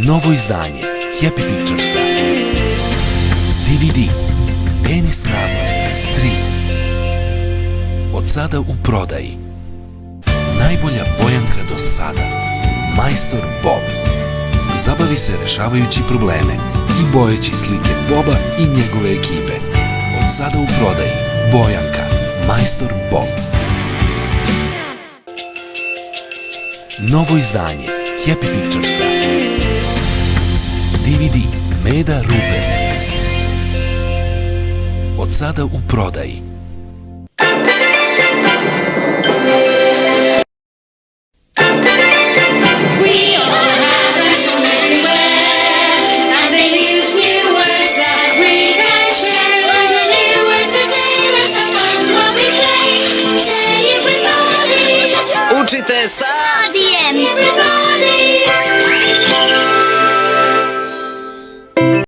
Novo izdanje Happy Picturesa. DVD Penis Navlast 3. Od sada u prodaji. Najbolja bojanka do sada. Majstor Bob. Zabavi se rešavajući probleme i bojeći slike Boba i njegove ekipe. Od sada u prodaji. Bojanka. Majstor Bob. Novo izdanje Happy Picturesa. DVD Meda Rupert. Od sada u prodaji. Učite sa Radijem.